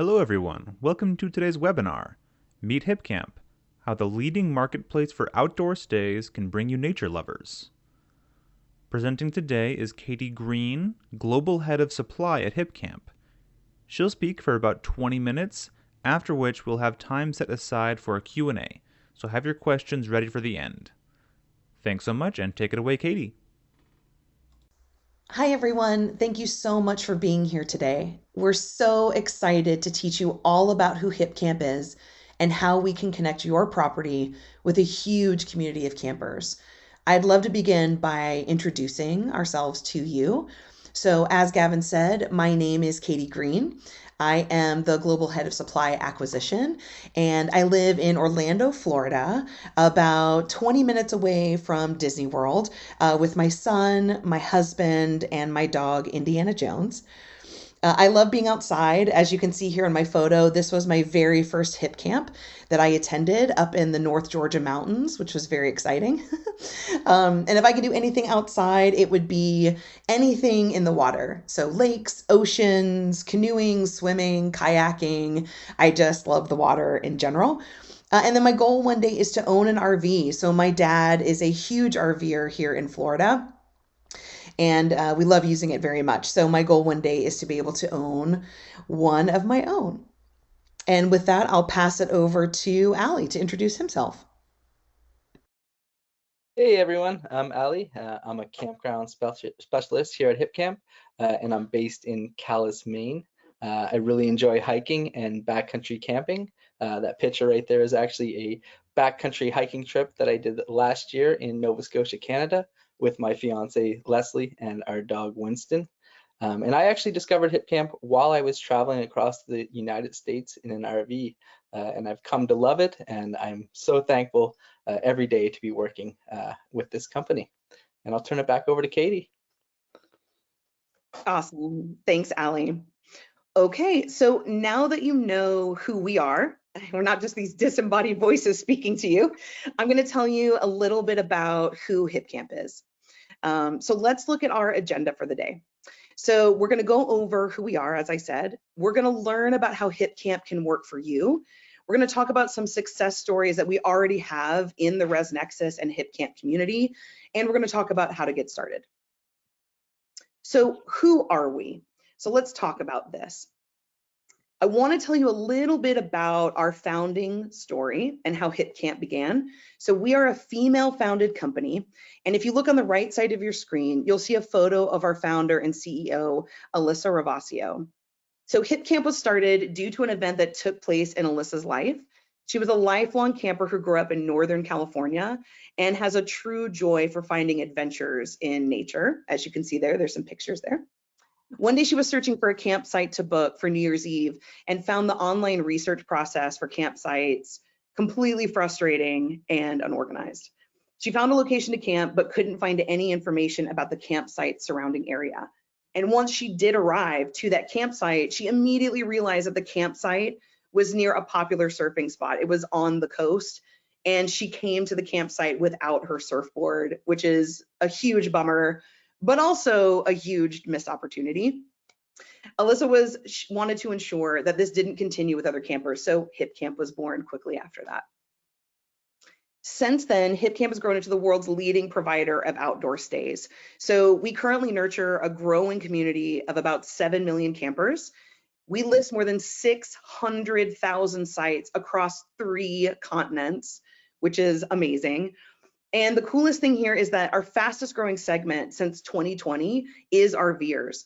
Hello everyone, welcome to today's webinar, Meet Hipcamp, how the leading marketplace for outdoor stays can bring you nature lovers. Presenting today is Katie Green, Global Head of Supply at Hipcamp. She'll speak for about 20 minutes, after which we'll have time set aside for a Q&A, so have your questions ready for the end. Thanks so much and take it away, Katie. Hi, everyone. Thank you so much for being here today. We're so excited to teach you all about who Hipcamp is and how we can connect your property with a huge community of campers. I'd love to begin by introducing ourselves to you. So, as Gavin said, my name is Katie Green. I am the Global Head of Supply Acquisition, and I live in Orlando, Florida, about 20 minutes away from Disney World, with my son, my husband, and my dog, Indiana Jones. I love being outside. As you can see here in my photo, this was my very first hip camp that I attended up in the North Georgia mountains, which was very exciting. And if I could do anything outside, it would be anything in the water. So lakes, oceans, canoeing, swimming, kayaking. I just love the water in general. And then my goal one day is to own an RV. So my dad is a huge RVer here in Florida, and we love using it very much. So my goal one day is to be able to own one of my own. And with that, I'll pass it over to Ali to introduce himself. Hey everyone, I'm Ali. I'm a campground specialist here at Hipcamp, and I'm based in Calais, Maine. I really enjoy hiking and backcountry camping. That picture right there is actually a backcountry hiking trip that I did last year in Nova Scotia, Canada, with my fiance Leslie and our dog Winston. And I actually discovered Hipcamp while I was traveling across the United States in an RV, and I've come to love it, and I'm so thankful every day to be working with this company. And I'll turn it back over to Katie. Awesome. Thanks, Ali. Okay, so now that you know who we are, we're not just these disembodied voices speaking to you, I'm going to tell you a little bit about who Hipcamp is. So let's look at our agenda for the day. So we're going to go over who we are, as I said. We're going to learn about how Hipcamp can work for you. We're going to talk about some success stories that we already have in the ResNexus and Hipcamp community, and we're going to talk about how to get started. So who are we? So let's talk about this. I want to tell you a little bit about our founding story and how Hipcamp began. So we are a female-founded company, and if you look on the right side of your screen, you'll see a photo of our founder and CEO, Alyssa Ravasio. So Hipcamp was started due to an event that took place in Alyssa's life. She was a lifelong camper who grew up in Northern California and has a true joy for finding adventures in nature. As you can see there, there's some pictures there. One day she was searching for a campsite to book for New Year's Eve and found the online research process for campsites completely frustrating and unorganized. She found a location to camp but couldn't find any information about the campsite surrounding area. And once she did arrive to that campsite, she immediately realized that the campsite was near a popular surfing spot. It was on the coast, and she came to the campsite without her surfboard, which is a huge bummer, but also a huge missed opportunity. Alyssa wanted to ensure that this didn't continue with other campers, so Hipcamp was born quickly after that. Since then, Hipcamp has grown into the world's leading provider of outdoor stays. So we currently nurture a growing community of about 7 million campers. We list more than 600,000 sites across 3 continents, which is amazing. And the coolest thing here is that our fastest growing segment since 2020 is RVers.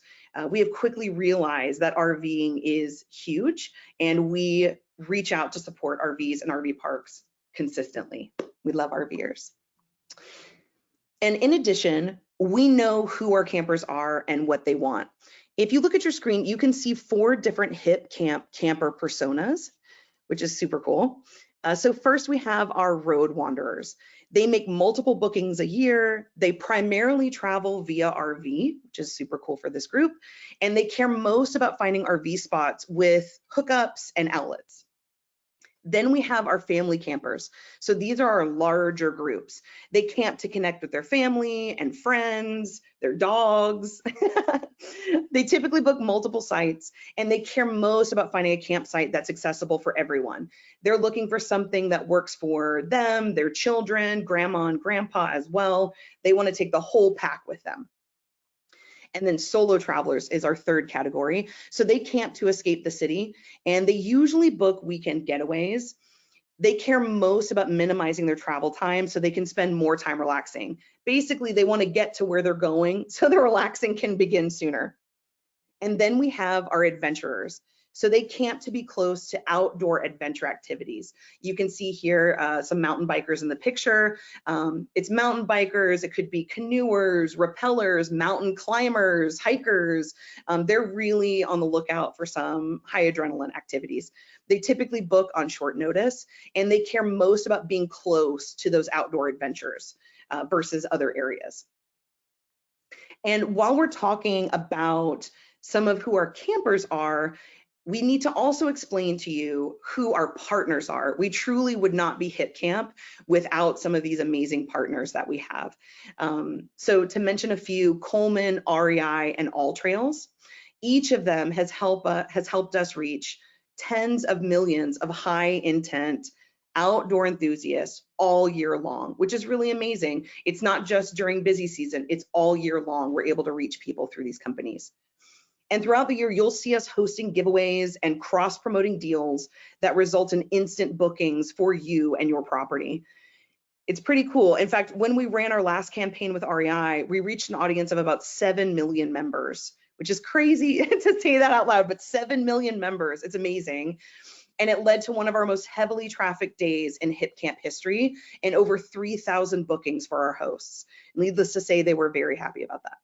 We have quickly realized that RVing is huge, and we reach out to support RVs and RV parks consistently. We love RVers. And in addition, we know who our campers are and what they want. If you look at your screen, you can see 4 different Hipcamp camper personas, which is super cool. So first we have our road wanderers. They make multiple bookings a year. They primarily travel via RV, which is super cool for this group. And they care most about finding RV spots with hookups and outlets. Then we have our family campers. So these are our larger groups. They camp to connect with their family and friends, their dogs. They typically book multiple sites, and they care most about finding a campsite that's accessible for everyone. They're looking for something that works for them, their children, grandma and grandpa as well. They want to take the whole pack with them. And then solo travelers is our third category. So they camp to escape the city, and they usually book weekend getaways. They care most about minimizing their travel time so they can spend more time relaxing. Basically, they want to get to where they're going so the relaxing can begin sooner. And then we have our adventurers. So they camp to be close to outdoor adventure activities. You can see here some mountain bikers in the picture. It's mountain bikers, it could be canoers, rappellers, mountain climbers, hikers. They're really on the lookout for some high adrenaline activities. They typically book on short notice, and they care most about being close to those outdoor adventures versus other areas. And while we're talking about some of who our campers are, we need to also explain to you who our partners are. We truly would not be Hipcamp without some of these amazing partners that we have. So to mention a few, Coleman, REI, and All Trails, each of them has helped us reach tens of millions of high intent outdoor enthusiasts all year long, which is really amazing. It's not just during busy season, it's all year long. We're able to reach people through these companies. And throughout the year, you'll see us hosting giveaways and cross-promoting deals that result in instant bookings for you and your property. It's pretty cool. In fact, when we ran our last campaign with REI, we reached an audience of about 7 million members, which is crazy to say that out loud, but 7 million members, it's amazing. And it led to one of our most heavily trafficked days in Hipcamp history and over 3,000 bookings for our hosts. Needless to say, they were very happy about that.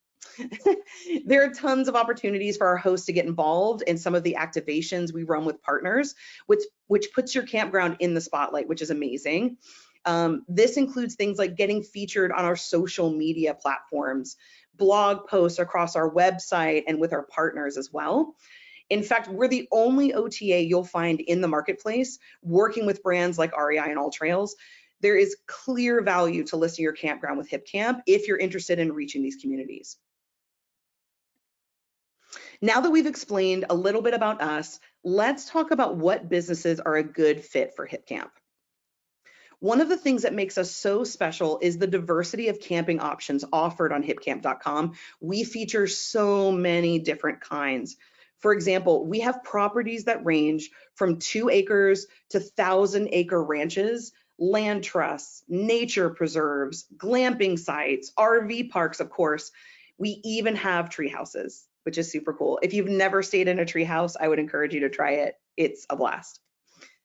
There are tons of opportunities for our hosts to get involved in some of the activations we run with partners, which puts your campground in the spotlight, which is amazing. This includes things like getting featured on our social media platforms, blog posts across our website and with our partners as well. In fact, we're the only OTA you'll find in the marketplace working with brands like REI and All Trails. There is clear value to listing your campground with Hipcamp if you're interested in reaching these communities. Now that we've explained a little bit about us, let's talk about what businesses are a good fit for Hipcamp. One of the things that makes us so special is the diversity of camping options offered on hipcamp.com. We feature so many different kinds. For example, we have properties that range from 2 acres to 1,000-acre ranches, land trusts, nature preserves, glamping sites, RV parks, of course. We even have tree houses, which is super cool. If you've never stayed in a tree house, I would encourage you to try it. It's a blast.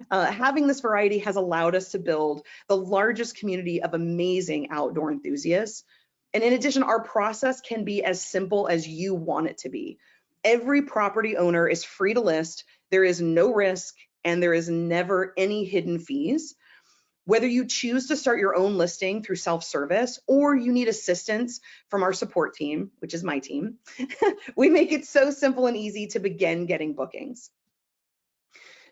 Having this variety has allowed us to build the largest community of amazing outdoor enthusiasts. And in addition, our process can be as simple as you want it to be. Every property owner is free to list. There is no risk, and there is never any hidden fees. Whether you choose to start your own listing through self-service or you need assistance from our support team, which is my team, we make it so simple and easy to begin getting bookings.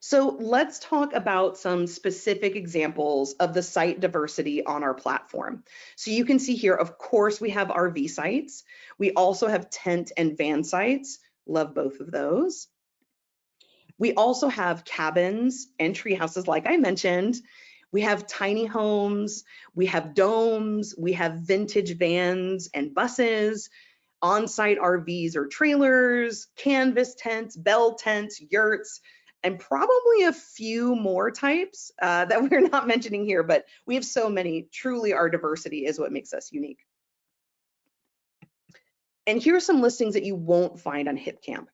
So let's talk about some specific examples of the site diversity on our platform. So you can see here, of course, we have RV sites. We also have tent and van sites. Love both of those. We also have cabins and tree houses, like I mentioned. We have tiny homes, we have domes, we have vintage vans and buses, on-site RVs or trailers, canvas tents, bell tents, yurts, and probably a few more types that we're not mentioning here, but we have so many. Truly, our diversity is what makes us unique. And here are some listings that you won't find on Hipcamp.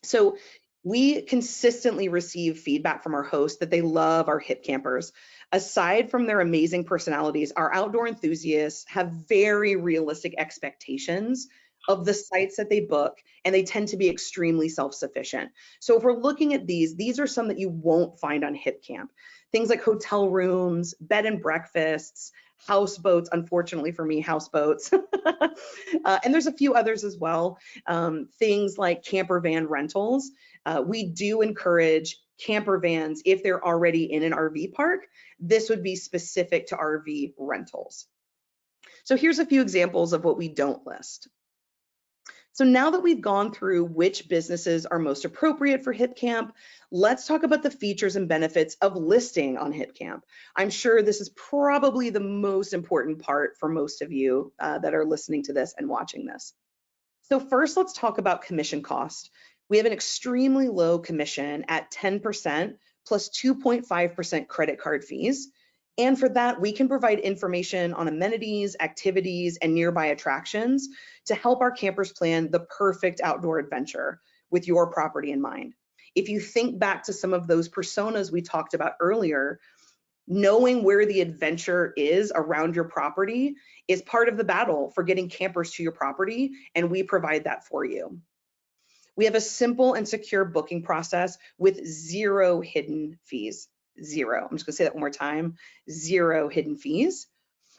So we consistently receive feedback from our hosts that they love our Hipcampers. Aside from their amazing personalities, our outdoor enthusiasts have very realistic expectations of the sites that they book, and they tend to be extremely self-sufficient. So if we're looking at these are some that you won't find on Hipcamp. Things like hotel rooms, bed and breakfasts, houseboats, unfortunately for me, houseboats. And there's a few others as well. Things like camper van rentals. We do encourage camper vans if they're already in an RV park. This would be specific to RV rentals. So here's a few examples of what we don't list. So now that we've gone through which businesses are most appropriate for Hipcamp, let's talk about the features and benefits of listing on Hipcamp. I'm sure this is probably the most important part for most of you that are listening to this and watching this. So first, let's talk about commission cost. We have an extremely low commission at 10% plus 2.5% credit card fees. And for that, we can provide information on amenities, activities, and nearby attractions to help our campers plan the perfect outdoor adventure with your property in mind. If you think back to some of those personas we talked about earlier, knowing where the adventure is around your property is part of the battle for getting campers to your property, and we provide that for you. We have a simple and secure booking process with 0 hidden fees. 0. I'm just gonna say that one more time, 0 hidden fees.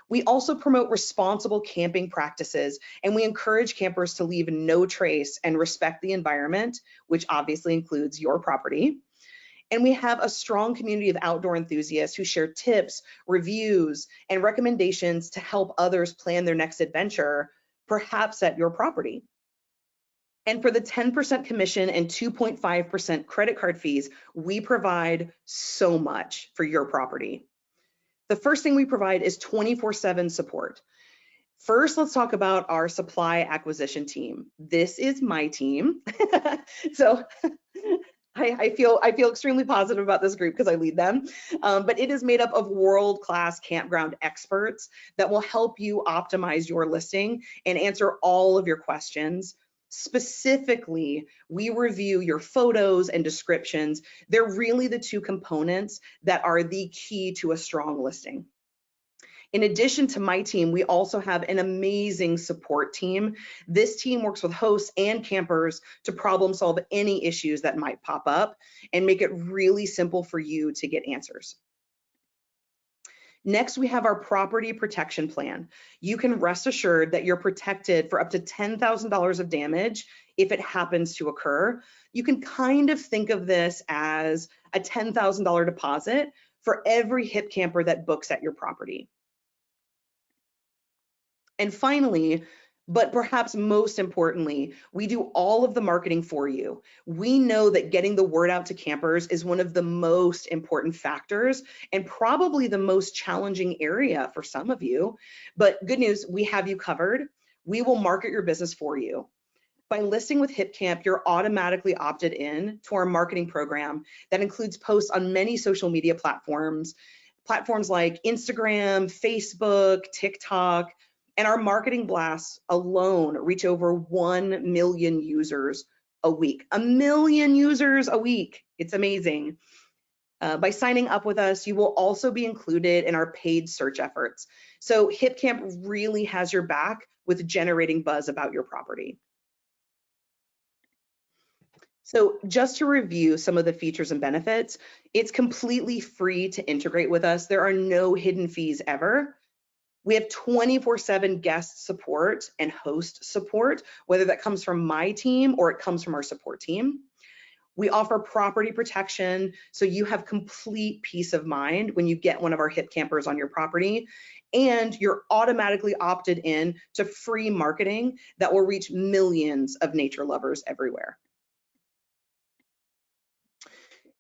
We also promote responsible camping practices, and we encourage campers to leave no trace and respect the environment, which obviously includes your property. And we have a strong community of outdoor enthusiasts who share tips, reviews, and recommendations to help others plan their next adventure, perhaps at your property. And for the 10% commission and 2.5% credit card fees, we provide so much for your property. The first thing we provide is 24/7 support. First, let's talk about our supply acquisition team. This is my team. So I feel extremely positive about this group because I lead them, but it is made up of world-class campground experts that will help you optimize your listing and answer all of your questions. Specifically, we review your photos and descriptions. They're really the 2 components that are the key to a strong listing. In addition to my team, we also have an amazing support team. This team works with hosts and campers to problem solve any issues that might pop up and make it really simple for you to get answers. Next, we have our property protection plan. You can rest assured that you're protected for up to $10,000 of damage if it happens to occur. You can kind of think of this as a $10,000 deposit for every hip camper that books at your property. And finally, but perhaps most importantly, we do all of the marketing for you. We know that getting the word out to campers is one of the most important factors and probably the most challenging area for some of you. But good news, we have you covered. We will market your business for you. By listing with Hipcamp, you're automatically opted in to our marketing program that includes posts on many social media platforms like Instagram, Facebook, TikTok, and our marketing blasts alone reach over 1 million users a week. 1 million users a week. It's amazing. By signing up with us, you will also be included in our paid search efforts. So Hipcamp really has your back with generating buzz about your property. So just to review some of the features and benefits, it's completely free to integrate with us. There are no hidden fees ever. We have 24/7 guest support and host support, whether that comes from my team or it comes from our support team. We offer property protection, so you have complete peace of mind when you get one of our hip campers on your property, and you're automatically opted in to free marketing that will reach millions of nature lovers everywhere.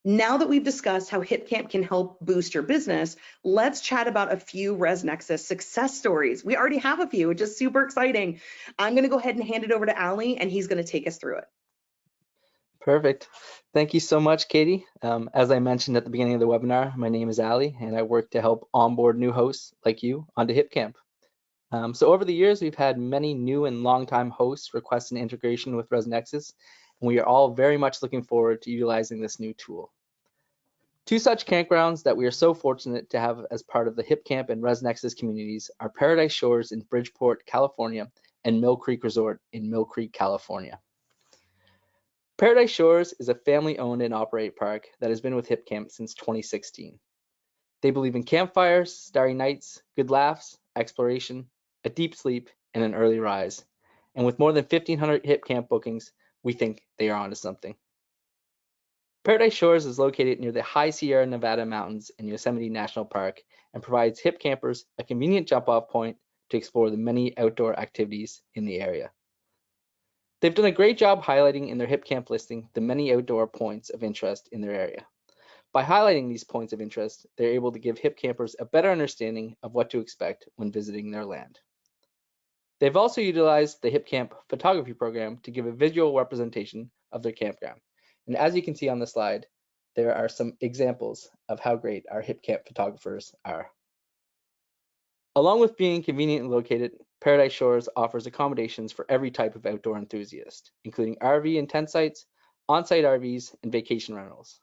Now that we've discussed how Hipcamp can help boost your business, let's chat about a few ResNexus success stories. We already have a few, which is super exciting. I'm going to go ahead and hand it over to Ali, and he's going to take us through it. Perfect. Thank you so much, Katie. As I mentioned at the beginning of the webinar, my name is Ali, and I work to help onboard new hosts like you onto Hipcamp. So over the years, we've had many new and longtime hosts request an integration with ResNexus, and we are all very much looking forward to utilizing this new tool. 2 such campgrounds that we are so fortunate to have as part of the Hipcamp and ResNexus communities are Paradise Shores in Bridgeport, California, and Mill Creek Resort in Mill Creek, California. Paradise Shores is a family-owned and operated park that has been with Hipcamp since 2016. They believe in campfires, starry nights, good laughs, exploration, a deep sleep, and an early rise. And with more than 1,500 Hipcamp bookings, we think they are onto something. Paradise Shores is located near the high Sierra Nevada mountains in Yosemite National Park and provides Hip campers a convenient jump-off point to explore the many outdoor activities in the area. They've done a great job highlighting in their Hipcamp listing the many outdoor points of interest in their area. By highlighting these points of interest, they're able to give Hip campers a better understanding of what to expect when visiting their land. They've also utilized the Hipcamp photography program to give a visual representation of their campground. And as you can see on the slide, there are some examples of how great our Hipcamp photographers are. Along with being conveniently located, Paradise Shores offers accommodations for every type of outdoor enthusiast, including RV and tent sites, on-site RVs, and vacation rentals.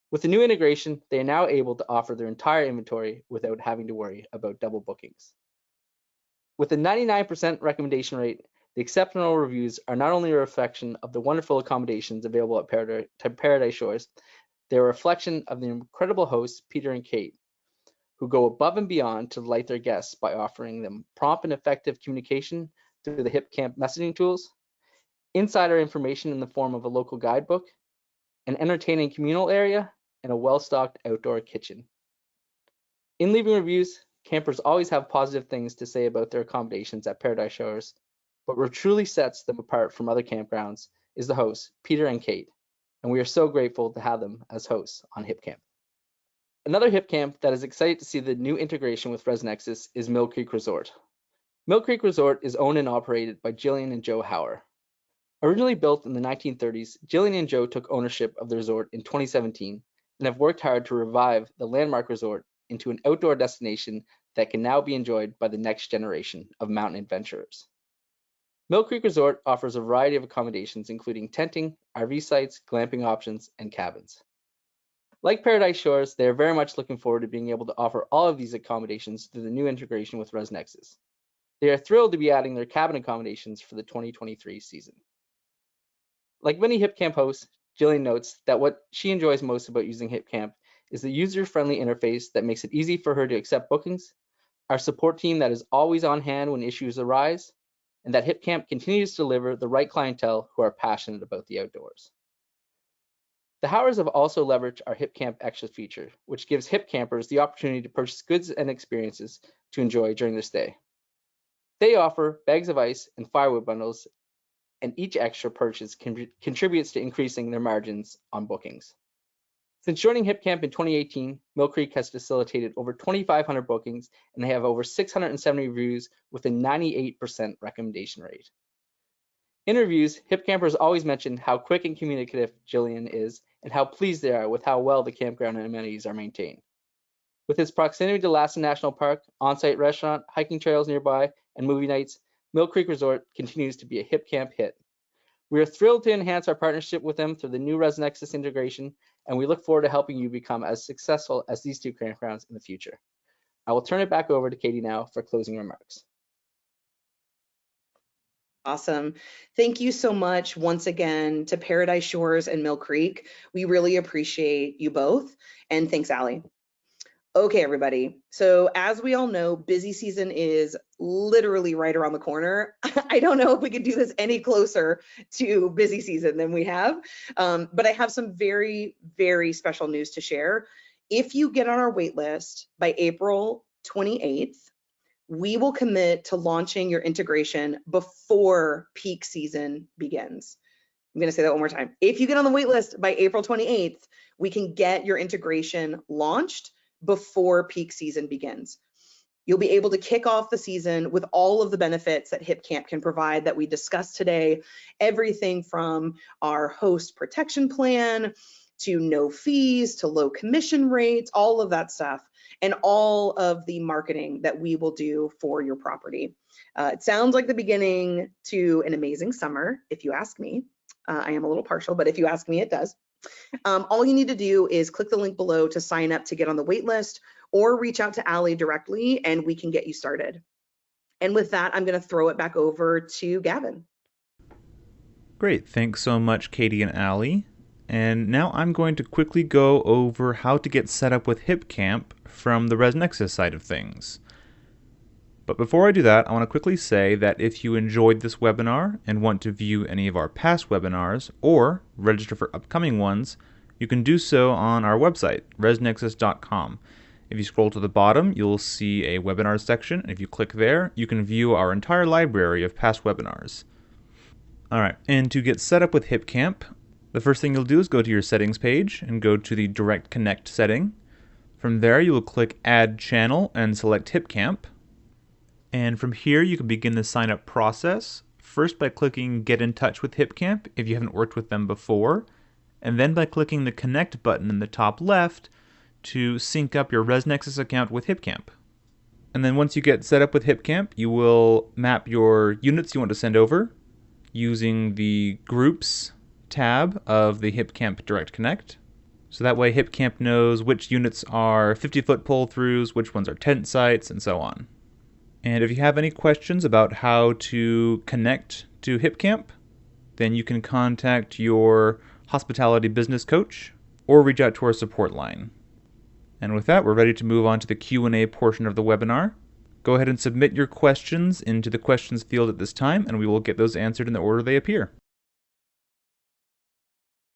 With the new integration, they are now able to offer their entire inventory without having to worry about double bookings. With a 99% recommendation rate, the exceptional reviews are not only a reflection of the wonderful accommodations available at Paradise Shores, they're a reflection of the incredible hosts, Peter and Kate, who go above and beyond to delight their guests by offering them prompt and effective communication through the Hipcamp messaging tools, insider information in the form of a local guidebook, an entertaining communal area, and a well-stocked outdoor kitchen. In leaving reviews, campers always have positive things to say about their accommodations at Paradise Shores, but what truly sets them apart from other campgrounds is the hosts, Peter and Kate, and we are so grateful to have them as hosts on Hipcamp. Another Hipcamp that is excited to see the new integration with ResNexus is Mill Creek Resort. Mill Creek Resort is owned and operated by Jillian and Joe Hauer. Originally built in the 1930s, Jillian and Joe took ownership of the resort in 2017 and have worked hard to revive the landmark resort into an outdoor destination that can now be enjoyed by the next generation of mountain adventurers. Mill Creek Resort offers a variety of accommodations, including tenting, RV sites, glamping options, and cabins. Like Paradise Shores, they are very much looking forward to being able to offer all of these accommodations through the new integration with ResNexus. They are thrilled to be adding their cabin accommodations for the 2023 season. Like many Hipcamp hosts, Jillian notes that what she enjoys most about using Hipcamp is the user-friendly interface that makes it easy for her to accept bookings, our support team that is always on hand when issues arise, and that Hipcamp continues to deliver the right clientele who are passionate about the outdoors. The Howers have also leveraged our Hipcamp Extra feature, which gives Hipcampers the opportunity to purchase goods and experiences to enjoy during their stay. They offer bags of ice and firewood bundles, and each extra purchase contributes to increasing their margins on bookings. Since joining Hipcamp in 2018, Mill Creek has facilitated over 2,500 bookings, and they have over 670 reviews with a 98% recommendation rate. In reviews, Hipcampers always mention how quick and communicative Jillian is and how pleased they are with how well the campground and amenities are maintained. With its proximity to Lassen National Park, on-site restaurant, hiking trails nearby, and movie nights, Mill Creek Resort continues to be a Hipcamp hit. We are thrilled to enhance our partnership with them through the new ResNexus integration, and we look forward to helping you become as successful as these two campgrounds in the future. I will turn it back over to Katie now for closing remarks. Awesome. Thank you so much once again to Paradise Shores and Mill Creek. We really appreciate you both. And thanks, Allie. Okay, everybody. So as we all know, busy season is literally right around the corner. I don't know if we could do this any closer to busy season than we have, but I have some very, very special news to share. If you get on our wait list by April 28th, we will commit to launching your integration before peak season begins. I'm going to say that one more time. If you get on the wait list by April 28th, we can get your integration launched before peak season begins. You'll be able to kick off the season with all of the benefits that Hipcamp can provide that we discussed today, everything from our host protection plan to no fees to low commission rates, all of that stuff, and all of the marketing that we will do for your property. It sounds like the beginning to an amazing summer, if you ask me. I am a little partial, but if you ask me, it does. All you need to do is click the link below to sign up to get on the wait list, or reach out to Allie directly and we can get you started. And with that, I'm going to throw it back over to Gavin. Great, thanks so much, Katie and Allie. And now I'm going to quickly go over how to get set up with Hipcamp from the ResNexus side of things. But before I do that, I want to quickly say that if you enjoyed this webinar and want to view any of our past webinars or register for upcoming ones, you can do so on our website, resnexus.com. If you scroll to the bottom, you'll see a webinar section, and if you click there, you can view our entire library of past webinars. Alright, and to get set up with Hipcamp, the first thing you'll do is go to your settings page and go to the Direct Connect setting. From there, you will click Add Channel and select Hipcamp. And from here, you can begin the sign up process, first by clicking Get in Touch with Hipcamp if you haven't worked with them before, and then by clicking the Connect button in the top left to sync up your ResNexus account with Hipcamp. And then once you get set up with Hipcamp, you will map your units you want to send over using the Groups tab of the Hipcamp Direct Connect. So that way Hipcamp knows which units are 50-foot pull-throughs, which ones are tent sites, and so on. And if you have any questions about how to connect to Hipcamp, then you can contact your hospitality business coach or reach out to our support line. And with that, we're ready to move on to the Q&A portion of the webinar. Go ahead and submit your questions into the questions field at this time, and we will get those answered in the order they appear.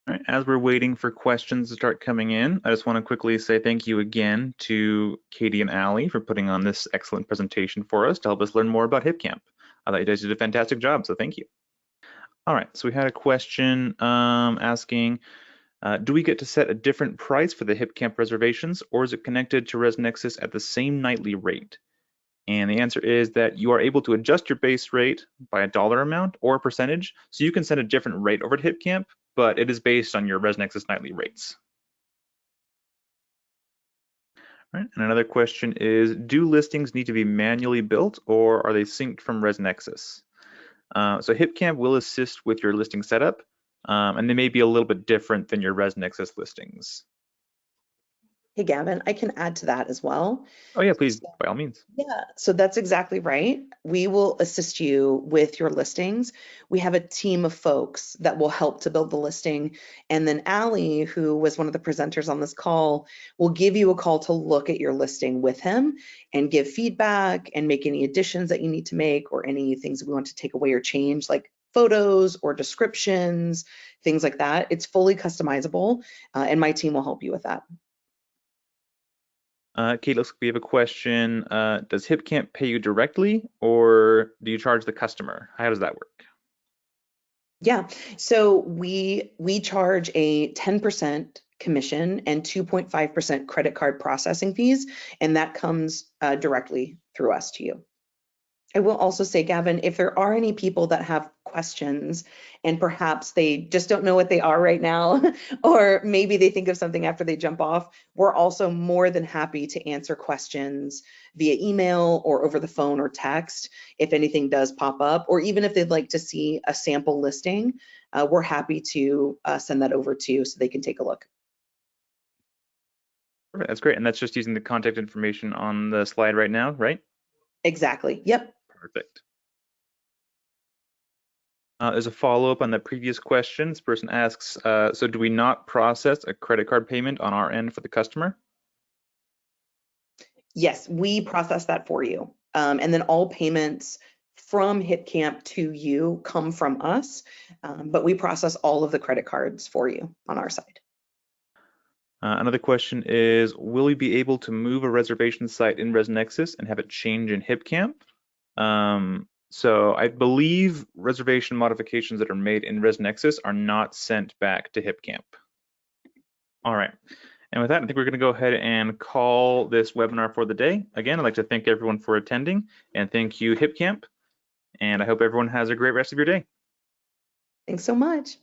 All right, as we're waiting for questions to start coming in, I just want to quickly say thank you again to Katie and Allie for putting on this excellent presentation for us to help us learn more about Hipcamp. I thought you guys did a fantastic job, so thank you. All right, so we had a question asking, do we get to set a different price for the Hipcamp reservations, or is it connected to ResNexus at the same nightly rate? And the answer is that you are able to adjust your base rate by a dollar amount or a percentage, so you can set a different rate over at Hipcamp, but it is based on your ResNexus nightly rates. All right, and another question is, do listings need to be manually built, or are they synced from ResNexus? So Hipcamp will assist with your listing setup, and they may be a little bit different than your ResNexus listings. Hey, Gavin, I can add to that as well. Oh yeah, please, by all means. Yeah, so that's exactly right. We will assist you with your listings. We have a team of folks that will help to build the listing. And then Allie, who was one of the presenters on this call, will give you a call to look at your listing with him and give feedback and make any additions that you need to make or any things that we want to take away or change, like photos or descriptions, things like that. It's fully customizable, and my team will help you with that. Kate, looks like we have a question. Does Hipcamp pay you directly, or do you charge the customer? How does that work? Yeah, so we charge a 10% commission and 2.5% credit card processing fees, and that comes directly through us to you. I will also say, Gavin, if there are any people that have questions and perhaps they just don't know what they are right now, or maybe they think of something after they jump off, we're also more than happy to answer questions via email or over the phone or text if anything does pop up, or even if they'd like to see a sample listing, we're happy to send that over to you so they can take a look. That's great, and that's just using the contact information on the slide right now, right? Exactly, yep. Perfect. There's a follow-up on the previous question. This person asks, so do we not process a credit card payment on our end for the customer? Yes, we process that for you. And then all payments from Hipcamp to you come from us, but we process all of the credit cards for you on our side. Another question is, will we be able to move a reservation site in ResNexus and have it change in Hipcamp? So I believe reservation modifications that are made in ResNexus are not sent back to Hipcamp. All right, and with that, I think we're going to go ahead and call this webinar for the day. Again, I'd like to thank everyone for attending, and thank you, Hipcamp, and I hope everyone has a great rest of your day. Thanks so much.